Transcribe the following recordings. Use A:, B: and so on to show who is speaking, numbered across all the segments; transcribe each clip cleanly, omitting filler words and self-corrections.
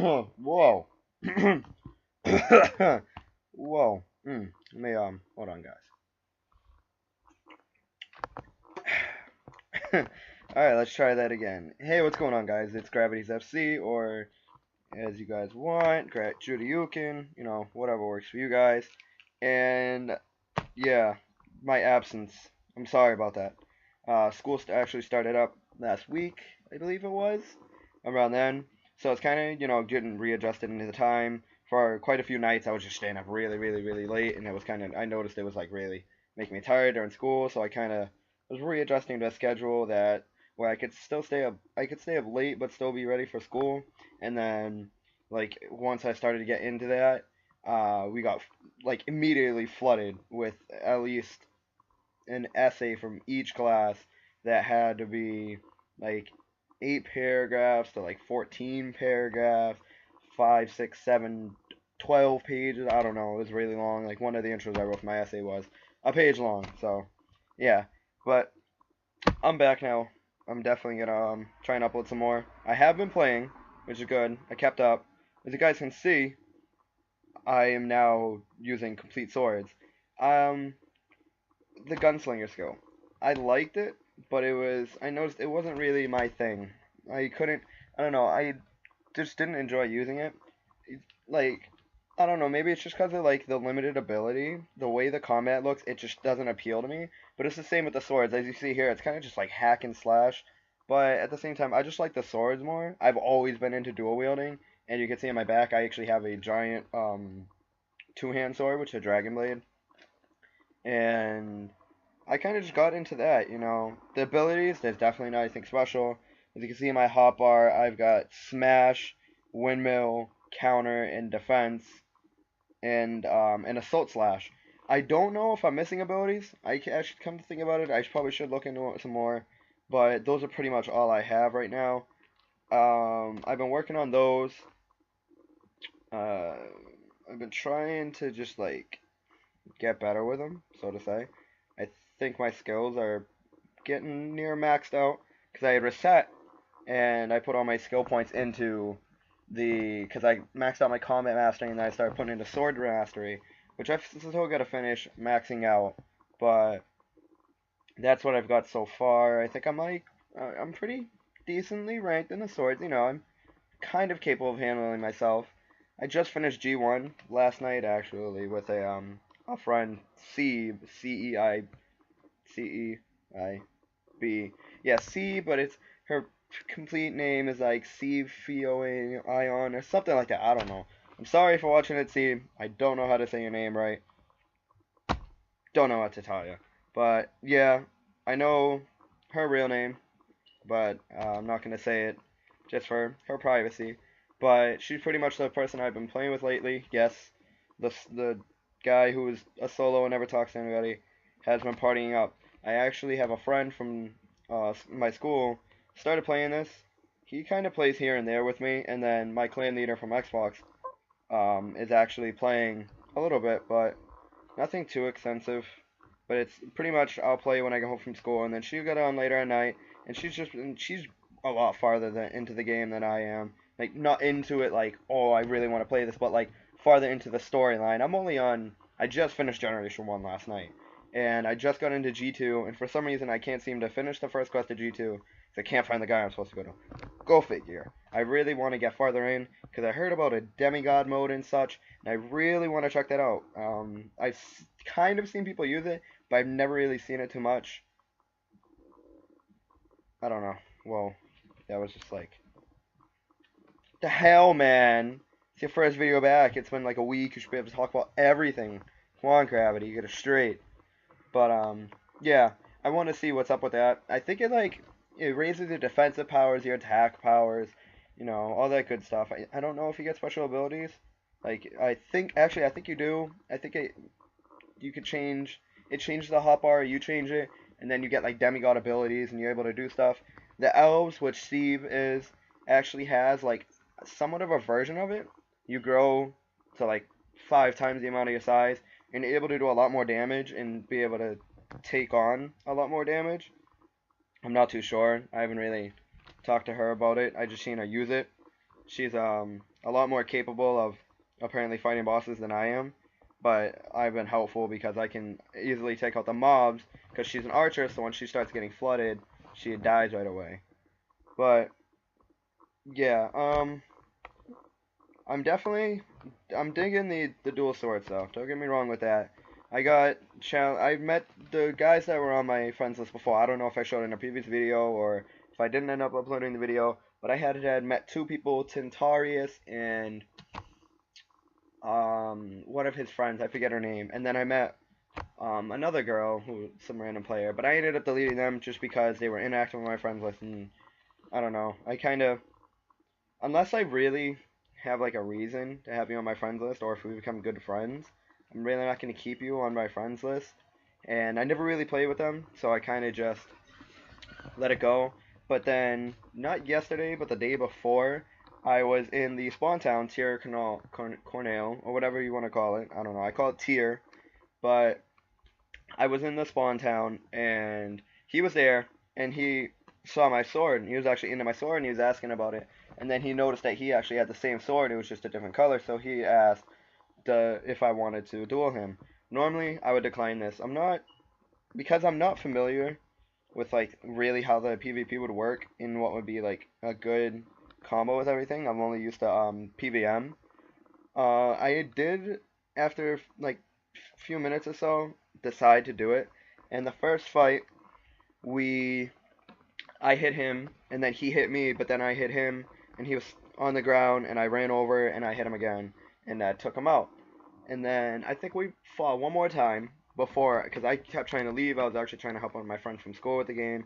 A: Whoa. Whoa. Let me hold on, guys. Alright, let's try that again. Hey, what's going on, guys? It's Gravity's FC, or as you guys want, Judyukin, whatever works for you guys. And yeah, my absence. I'm sorry about that. School actually started up last week, I believe it was, around then. So it's kind of, getting readjusted into the time. For quite a few nights, I was just staying up really, really, really late, and it was kind of, I noticed it was like really making me tired during school, so I kind of was readjusting to a schedule that where I could still stay up late, but still be ready for school. And then, like, once I started to get into that, we got like immediately flooded with at least an essay from each class that had to be like 8 paragraphs to like 14 paragraphs, 5, 6, 7, 12 pages. I don't know. It was really long. Like one of the intros I wrote for my essay was a page long. So yeah, but I'm back now. I'm definitely gonna try and upload some more. I have been playing, which is good. I kept up. As you guys can see, I am now using complete swords. Um, the gunslinger skill. I liked it, but I noticed it wasn't really my thing. I don't know, I just didn't enjoy using it. Like, I don't know, maybe it's just because of like the limited ability, the way the combat looks, it just doesn't appeal to me. But it's the same with the swords. As you see here, it's kind of just like hack and slash. But at the same time, I just like the swords more. I've always been into dual wielding, and you can see on my back, I actually have a giant two-hand sword, which is a dragon blade. And I kind of just got into that. The abilities, there's definitely not anything special. As you can see in my hotbar, I've got smash, windmill, counter, and defense, and assault slash. I don't know if I'm missing abilities. Actually come to think about it, I probably should look into it some more. But those are pretty much all I have right now. I've been working on those. Uh, I've been trying to just like get better with them, so to say. I think my skills are getting near maxed out because I had reset and I put all my skill points into because I maxed out my combat mastery and then I started putting into sword mastery, which I've still got to finish maxing out, but that's what I've got so far. I think I'm pretty decently ranked in the swords. I'm kind of capable of handling myself. I just finished G1 last night actually with a friend C-E-I-B. Yeah, C, but it's her complete name is like Fioe Ion or something like that. I don't know. I'm sorry for watching it, C. I don't know how to say your name right. Don't know what to tell you. But yeah, I know her real name, but I'm not gonna say it just for her privacy. But she's pretty much the person I've been playing with lately. Yes, the guy who is a solo and never talks to anybody has been partying up. I actually have a friend from my school started playing this. He kind of plays here and there with me, and then my clan leader from Xbox is actually playing a little bit, but nothing too extensive. But it's pretty much I'll play when I get home from school, and then she'll get on later at night, and she's a lot farther into the game than I am. Like not into it like, oh, I really want to play this, but like farther into the storyline. I just finished Generation 1 last night, and I just got into G2, and for some reason I can't seem to finish the first quest of G2 because I can't find the guy I'm supposed to go to. Go figure. I really want to get farther in because I heard about a demigod mode and such, and I really want to check that out. I've kind of seen people use it, but I've never really seen it too much. I don't know. Well, that was just like, the hell, man. It's your first video back. It's been like a week. You should be able to talk about everything. Come on, Gravity, get it straight. But yeah, I want to see what's up with that. I think it raises your defensive powers, your attack powers, all that good stuff. I don't know if you get special abilities. Like I think you do. I think you could change it. Changes the hotbar. You change it, and then you get like demigod abilities, and you're able to do stuff. The elves, which Steve actually has like somewhat of a version of it. You grow to like 5 times the amount of your size, and you're able to do a lot more damage and be able to take on a lot more damage. I'm not too sure. I haven't really talked to her about it. I just seen her use it. She's a lot more capable of apparently fighting bosses than I am. But I've been helpful because I can easily take out the mobs because she's an archer, so once she starts getting flooded, she dies right away. But yeah, I'm digging the dual sword stuff. Don't get me wrong with that. I met the guys that were on my friends list before. I don't know if I showed it in a previous video or if I didn't end up uploading the video, but I had met two people, Tintarius and one of his friends. I forget her name. And then I met another girl who some random player, but I ended up deleting them just because they were inactive on my friends list, and I don't know. I kind of, unless I really have like a reason to have you on my friends list, or if we become good friends, I'm really not going to keep you on my friends list. And I never really played with them, so I kind of just let it go. But then, not yesterday, but the day before, I was in the spawn town, Tier Cornell, or whatever you want to call it. I don't know. I call it Tier, but I was in the spawn town, and he was there, and he saw my sword, and he was actually into my sword, and he was asking about it. And then he noticed that he actually had the same sword, it was just a different color, so he asked if I wanted to duel him. Normally, I would decline this. Because I'm not familiar with like really how the PvP would work in what would be like a good combo with everything. I'm only used to PVM. I did after like few minutes or so decide to do it. And the first fight, we I hit him and then he hit me, but then I hit him and he was on the ground and I ran over and I hit him again and that took him out. And then I think we fought one more time before, because I kept trying to leave. I was actually trying to help one of my friends from school with the game,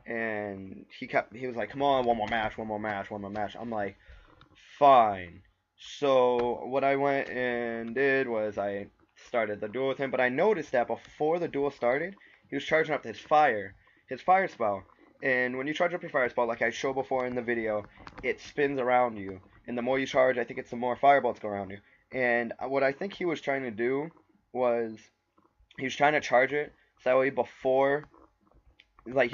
A: and he was like, "Come on, one more match, one more match, one more match." I'm like, "Fine." So what I went and did was I started the duel with him, but I noticed that before the duel started, he was charging up his fire spell. And when you charge up your fire spell, like I showed before in the video, it spins around you. And the more you charge, I think it's the more fireballs go around you. And what I think he was trying to do was he was trying to charge it so that way he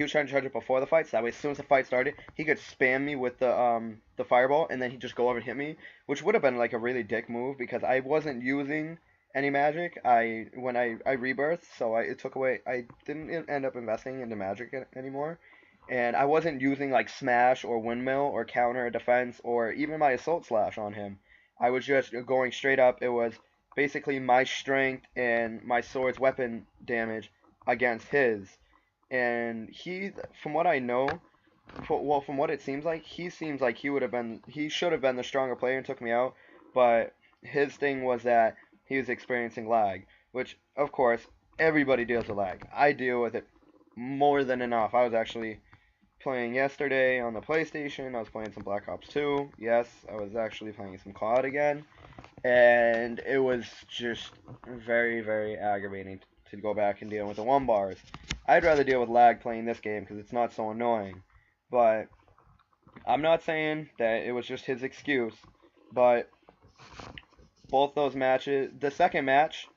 A: was trying to charge it before the fight, so that way as soon as the fight started, he could spam me with the fireball, and then he'd just go over and hit me, which would have been like a really dick move because I wasn't using any magic. I rebirthed, so it took away. I didn't end up investing into magic anymore, and I wasn't using like smash or windmill or counter or defense or even my assault slash on him. I was just going straight up. It was basically my strength and my sword's weapon damage against his. And from what I know, well, from what it seems like, he seems like he should have been the stronger player and took me out. But his thing was that he was experiencing lag, which of course everybody deals with lag. I deal with it more than enough. I was actually playing yesterday on the PlayStation. I was playing some Black Ops 2. Yes, I was actually playing some COD again, and it was just very, very aggravating to go back and deal with the one bars. I'd rather deal with lag playing this game because it's not so annoying. But I'm not saying that it was just his excuse, but both those matches, the second match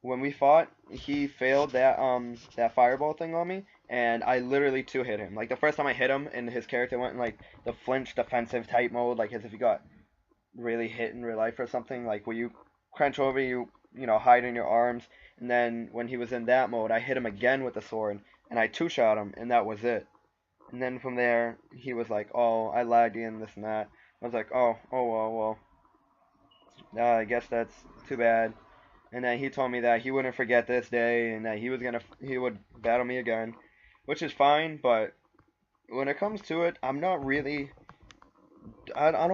A: when we fought, he failed that fireball thing on me, and I literally two hit him. Like the first time I hit him, and his character went in like the flinch defensive type mode, like as if he got really hit in real life or something, like where you crunch over, you know, hide in your arms, and then when he was in that mode, I hit him again with the sword, and I two shot him, and that was it. And then from there, he was like, "Oh, I lagged in this and that." I was like, "Oh, well, I guess that's too bad." And then he told me that he wouldn't forget this day, and that he would battle me again, which is fine. But when it comes to it, I don't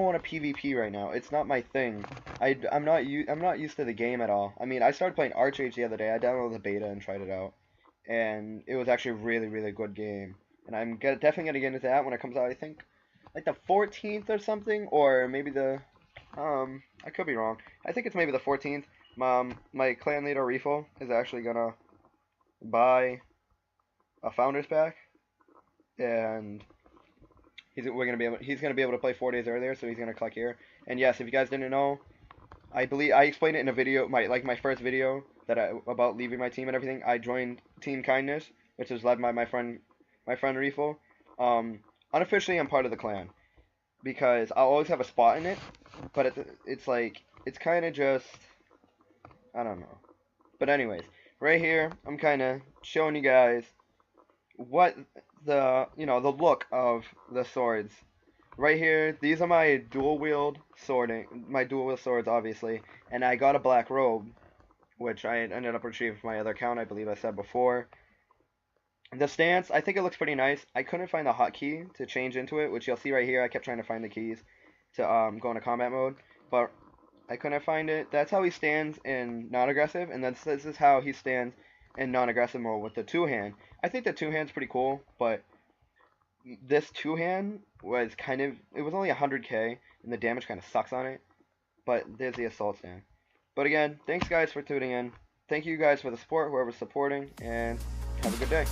A: want to PvP right now. It's not my thing. I'm not used to the game at all. I mean, I started playing ArcheAge the other day. I downloaded the beta and tried it out, and it was actually a really, really good game. And definitely gonna get into that when it comes out. I think like the 14th or something, or maybe I could be wrong. I think it's maybe the 14th. My clan leader Refo is actually gonna buy a founders pack, and he's gonna be able to play 4 days earlier, so he's gonna click here. And yes, if you guys didn't know, I believe I explained it in a video, my first video about leaving my team and everything. I joined Team Kindness, which is led by my friend Refo. Unofficially, I'm part of the clan. because I'll always have a spot in it, but it's like, it's kind of just, I don't know. But anyways, right here, I'm kind of showing you guys what the look of the swords. Right here, these are my my dual wield swords, obviously, and I got a black robe, which I ended up retrieving from my other account, I believe I said before. The stance, I think it looks pretty nice. I couldn't find the hotkey to change into it, which you'll see right here. I kept trying to find the keys to go into combat mode, but I couldn't find it. That's how he stands in non-aggressive, and this is how he stands in non-aggressive mode with the two-hand. I think the two-hand's pretty cool, but this two-hand was it was only 100k, and the damage kind of sucks on it, but there's the assault stand. But again, thanks guys for tuning in. Thank you guys for the support, whoever's supporting, and have a good day.